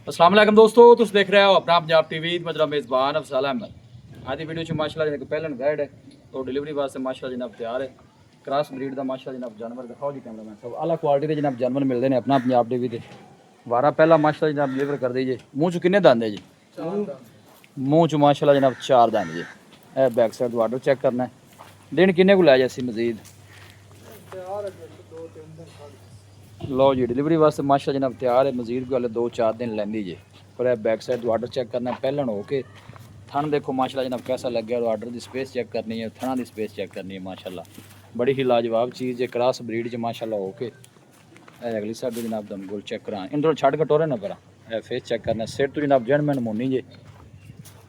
अस्सलाम वालेकुम दोस्तों, तुम देख रहे हो अपना पंजाब टीवी मजरा मेज़बान अफसाल अहमद। आज की वीडियो माशाल्लाह जिन्हें पहले गाइड है तो डिलीवरी वास्ते माशाल्लाह जनाब तैयार है। क्रॉस ब्रीड का माशाल्लाह जनाब जानवर दिखाओ जी कैमरा मैन सब आला क्वालिटी के जनाब जानवर मिलते हैं अपना पंजाब टीवी से। वारा पहला माशाल्लाह जनाब डिलीवर कर दीजिए। मूँह च किन्ने दंद है जी? मूँह च माशाल्लाह जनाब 4 दंद जी। ए बैक साइड ऑर्डर चेक करना है। दिन किन्ने को लै जासी मजीद लो जी डिलीवरी वास्ते माशा जनाब तैयार है। मजीद गल 2-4 दिन लेंदी जी। पर बैक साइड ऑर्डर चेक करना पहलन हो के थन देखो माशाल्लाह जनाब कैसा लग गया। ऑर्डर की स्पेस चेक करनी है, थना की स्पेस चेक करनी है। माशाल्लाह बड़ी ही लाजवाब चीज़ है। क्रॉस ब्रीड च माशाल्लाह हो के अगली साइड जनाब तुम गोल चेक करा इंदर छड़ कटोरे ना पर फेस चेक करना। सिर तो जनाब जेंटलमैन मोनी जे।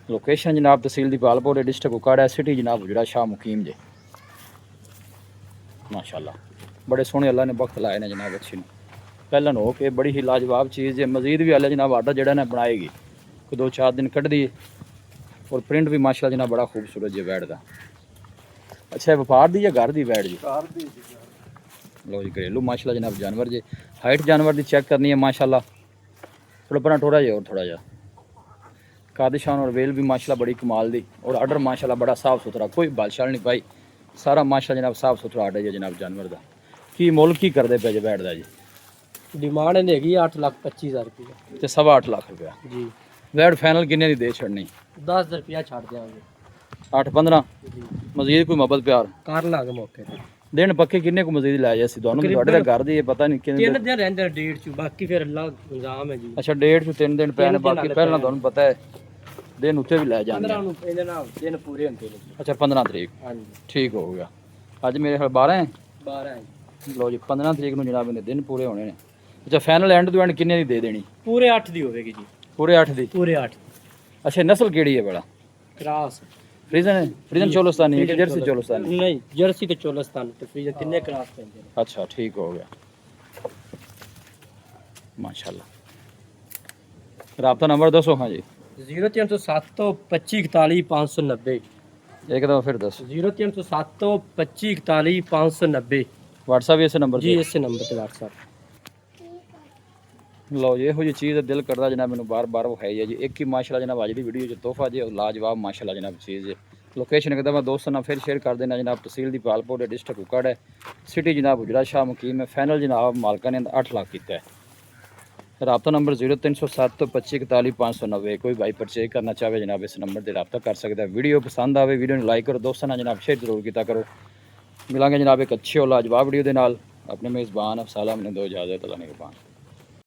लोकेशन जनाब तहसील दीपालपुर डिस्ट्रिक्ट कुकाड़ा सिटी जनाब गुजरा शाह मुकीम जे। माशाल्लाह बड़े सोहने अल्लाह ने वक्त लाए ने जनाब अच्छी ने पहलन हो के बड़ी ही लाजवाब चीज़ है। मजीद भी हाले जनाब आर्डर जड़ा ने बनाएगी कोई 2-4 दिन कट दिए। और प्रिंट भी माशाल्लाह जनाब बड़ा खूबसूरत जी बैठ का। अच्छा व्यापार दी या घर दी बैठ जी? लो जी घरेलू माशाल्लाह जनाब जानवर जी। हाइट जानवर की चेक करनी है माशाल्लाह। थोड़ा अपना थोड़ा जा और थोड़ा जा कादिशान और वेल भी माशाल्लाह बड़ी कमाल दी। और आर्डर माशाल्लाह बड़ा साफ सुथरा कोई बालशाल नहीं पाई। सारा माशाल्लाह जनाब साफ सुथरा आर्डर है जनाब जानवर का। की मुल की करते पे जे बैठ दा जी? डिमांड हैगी 8,25,000 रुपये ते 8.25 लाख रुपया जी। वैट फाइनल किन्ने दी दे छड़नी? 10 रुपया छाड़ देंगे 8-15 जी। मजीद कोई मोहब्बत प्यार कर लागे मौके पे दिन पक्के किन्ने को मजीद लै जासी दोनों ਤੁਹਾਡੇ ਦਾ घर दी है पता नहीं किन्ने 3 दिन रहंदे डेट च बाकी फिर अल्लाह इंतजाम है जी। अच्छा डेढ़ से 3 दिन पैन बाकी पहला ਤੁਹਾਨੂੰ पता है दिन उत्ते भी लै जाने 15 ਨੂੰ ਇਹਦੇ ਨਾਲ ਦਿਨ ਪੂਰੇ ਹੁੰਦੇ ਨੇ ਜੀ। अच्छा 15 तरीक ਹਾਂਜੀ ठीक हो गया। ਅੱਜ ਮੇਰੇ ਖਿਆਲ 12 ਹੈ 12 ਹੈ ਲਓ ਜੀ 15 ਤਰੀਕ ਨੂੰ ਜਨਾਬ ਇਹਨੇ ਦਿਨ ਪੂਰੇ ਹੋਣੇ ਨੇ। ਅੱਛਾ ਫਾਈਨਲ ਐਂਡ ਤੋਂ ਐਂਡ ਕਿੰਨੇ ਦੀ ਦੇ ਦੇਣੀ? ਪੂਰੇ 8 ਦੀ ਹੋਵੇਗੀ ਜੀ। ਪੂਰੇ 8 ਦੀ? ਪੂਰੇ 8 ਅੱਛਾ ਨਸਲ ਕਿਹੜੀ ਹੈ ਬੜਾ? ਕ੍ਰਾਸ ਫਰੀਜ਼ਨ ਹੈ? ਫਰੀਜ਼ਨ ਚੋਲਸਤਾਨੀ ਹੈ ਕਿ ਜਰਸੀ ਚੋਲਸਤਾਨੀ? ਨਹੀਂ ਜਰਸੀ ਤੇ ਚੋਲਸਤਾਨ ਤੇ ਫਰੀਜ਼ਨ ਤਿੰਨੇ ਕ੍ਰਾਸ ਪੈਂਦੇ ਨੇ। अच्छा ठीक हो गया माशाल्लाह। रबता नंबर दसो। हाँ जी 0307 25 41 590 एक दफ़ा फिर दस। 0307 25 41 590 व्हाट्सएप भी इस नंबर जी। पे? इस नंबर पे व्हाट्सएप लो जी ਇਹੋ ਜਿਹੀ ਚੀਜ਼ ਦਾ ਦਿਲ ਕਰਦਾ ਜਨਾਬ ਮੈਨੂੰ ਬਾਰ-ਬਾਰ ਵਿਖਾਈ ਹੈ ਜੀ। ਇੱਕ ਹੀ ਮਾਸ਼ਾਅੱਲਾ ਜਨਾਬ ਅੱਜ ਦੀ ਵੀਡੀਓ 'ਚ ਤੋਹਫਾ ਜੀ ਲਾਜਵਾਬ ਮਾਸ਼ਾਅੱਲਾ ਜਨਾਬ ਚੀਜ਼ ਹੈ। ਲੋਕੇਸ਼ਨ ਇੱਕ ਦਫਾ ਦੋਸਤਾਂ ਨਾਲ ਫਿਰ ਸ਼ੇਅਰ ਕਰ ਦੇਣਾ ਜਨਾਬ ਤਹਿਸੀਲ ਦੀਪਾਲਪੁਰ ਦੇ डिस्ट्रिक्ट कुकाड़ है सिटी जनाब गुजरा शाह मुकीम है। फाइनल जनाब मालका ने 8 लाख किया है। रबता नंबर 0307 25 41 590 कोई भाई परचेज करना चाहे जनाब इस नंबर से रबता कर सकता है। वीडियो पसंद आए वीडियो को लाइक करो दोस्तों जनाब शेयर जरूर किया करो। मिलांगे जनाब एक अच्छी और लाजवाब वीडियो के नाल। अपने मेज़बान अफसाल ने दो इजाज़त अल्लाह ने